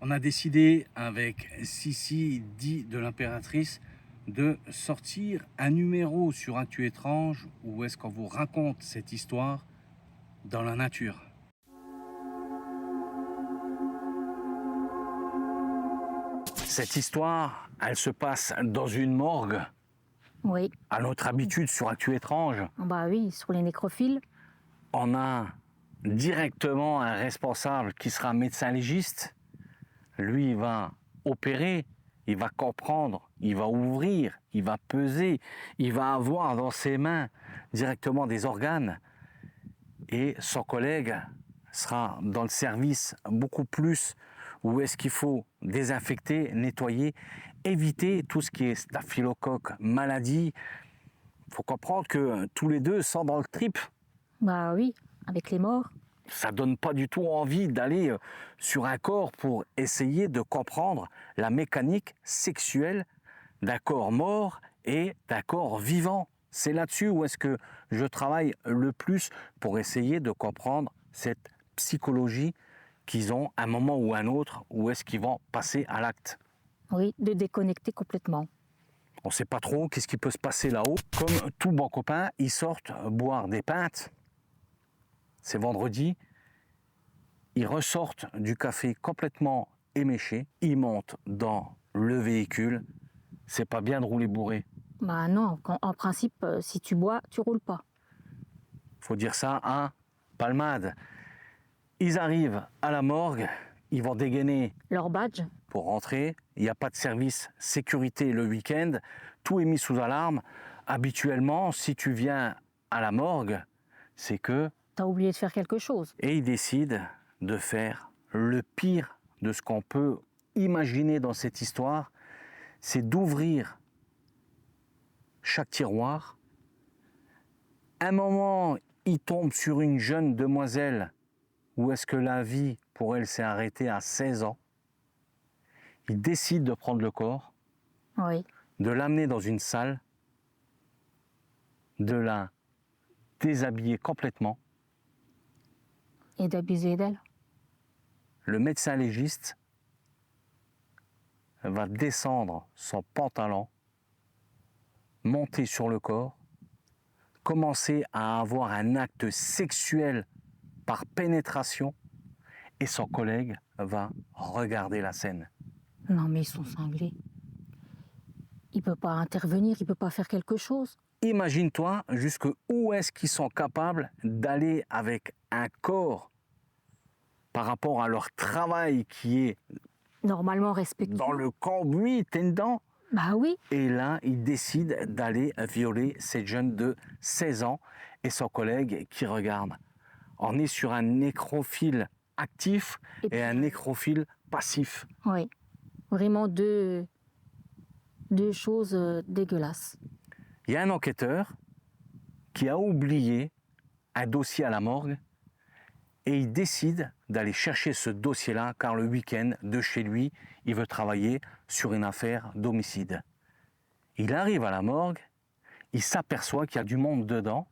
On a décidé avec Sissi, dit de l'impératrice, de sortir un numéro sur Actu Étrange où est-ce qu'on vous raconte cette histoire dans la nature. Cette histoire, elle se passe dans une morgue, Oui, à notre habitude sur Actu Étrange. bah oui, sur les nécrophiles. On a directement un responsable qui sera médecin légiste. Lui, il va opérer, il va comprendre, il va ouvrir, il va peser, il va avoir dans ses mains directement des organes. Et son collègue sera dans le service beaucoup plus où est-ce qu'il faut désinfecter, nettoyer, éviter tout ce qui est staphylocoque, maladie. Il faut comprendre que tous les deux sont dans le trip. Bah oui, avec les morts. Ça donne pas du tout envie d'aller sur un corps pour essayer de comprendre la mécanique sexuelle d'un corps mort et d'un corps vivant. C'est là-dessus où est-ce que je travaille le plus pour essayer de comprendre cette psychologie qu'ils ont à un moment ou à un autre, où est-ce qu'ils vont passer à l'acte. Oui, de déconnecter complètement. On ne sait pas trop qu'est-ce qui peut se passer là-haut. Comme tout bon copain, ils sortent boire des pintes. C'est vendredi. Ils ressortent du café complètement éméchés. Ils montent dans le véhicule. C'est pas bien de rouler bourré. Bah non, en principe, si tu bois, tu roules pas. Faut dire ça à palmade. Ils arrivent à la morgue. Ils vont dégainer Leur badge, pour rentrer. Il n'y a pas de service sécurité le week-end. Tout est mis sous alarme. Habituellement, si tu viens à la morgue, c'est que... t'as oublié de faire quelque chose. Et ils décident de faire le pire de ce qu'on peut imaginer dans cette histoire, c'est d'ouvrir chaque tiroir. Un moment, ils tombent sur une jeune demoiselle où est-ce que la vie pour elle s'est arrêtée à 16 ans. Ils décident de prendre le corps, Oui, de l'amener dans une salle, de la déshabiller complètement. et d'abuser d'elle. Le médecin légiste va descendre son pantalon, monter sur le corps, commencer à avoir un acte sexuel par pénétration et son collègue va regarder la scène. Non mais ils sont cinglés. Il peut pas intervenir, il peut pas faire quelque chose. Imagine-toi jusqu'où est-ce qu'ils sont capables d'aller avec un corps par rapport à leur travail qui est Normalement respectueux. dans le cambouis, t'es dedans. Bah oui, Et là, ils décident d'aller violer cette jeune de 16 ans et son collègue qui regarde. On est sur un nécrophile actif et un nécrophile passif. oui. Vraiment deux choses dégueulasses. Il y a un enquêteur qui a oublié un dossier à la morgue et il décide d'aller chercher ce dossier-là car le week-end, de chez lui, il veut travailler sur une affaire d'homicide. Il arrive à la morgue, il s'aperçoit qu'il y a du monde dedans,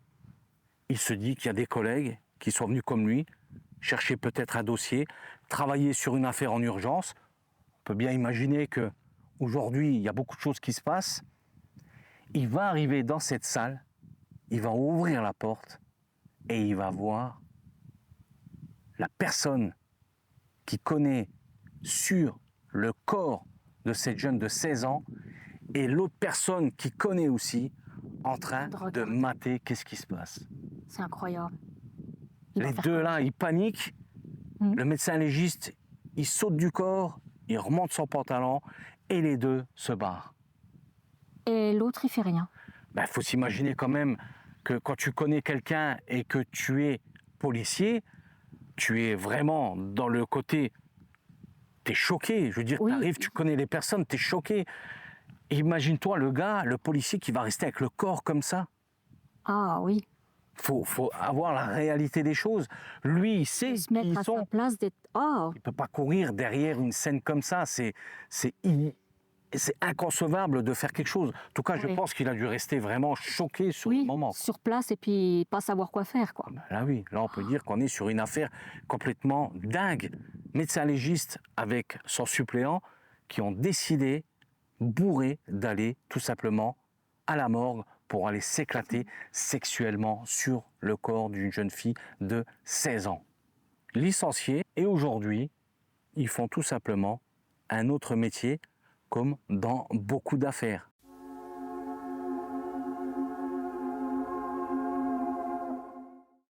il se dit qu'il y a des collègues qui sont venus comme lui, chercher peut-être un dossier, travailler sur une affaire en urgence. On peut bien imaginer qu'aujourd'hui, il y a beaucoup de choses qui se passent. Il va arriver dans cette salle, il va ouvrir la porte et il va voir la personne qui connaît sur le corps de cette jeune de 16 ans et l'autre personne qui connaît aussi en train de mater qu'est-ce qui se passe. C'est incroyable. Les deux là, ils paniquent. Le médecin légiste, il saute du corps, il remonte son pantalon et les deux se barrent. Et l'autre, il fait rien. Ben, faut s'imaginer quand même que quand tu connais quelqu'un et que tu es policier, tu es vraiment dans le côté, t'es choqué. Je veux dire, Oui. t'arrives, tu connais les personnes, t'es choqué. Imagine-toi le gars, le policier qui va rester avec le corps comme ça. Ah oui. Faut avoir la réalité des choses. Lui, il sait Se qui mettre ils à sont. sa place d'être... Oh, Il peut pas courir derrière une scène comme ça. C'est c'est inconcevable de faire quelque chose. En tout cas, je Oui. pense qu'il a dû rester vraiment choqué sur le Oui, moment. sur place et puis pas savoir quoi faire, quoi. Là oui, là on peut dire qu'on est sur une affaire complètement dingue. Médecin légiste avec son suppléant qui ont décidé, bourrés, d'aller tout simplement à la morgue pour aller s'éclater sexuellement sur le corps d'une jeune fille de 16 ans. Licenciés, et aujourd'hui, ils font tout simplement un autre métier comme dans beaucoup d'affaires.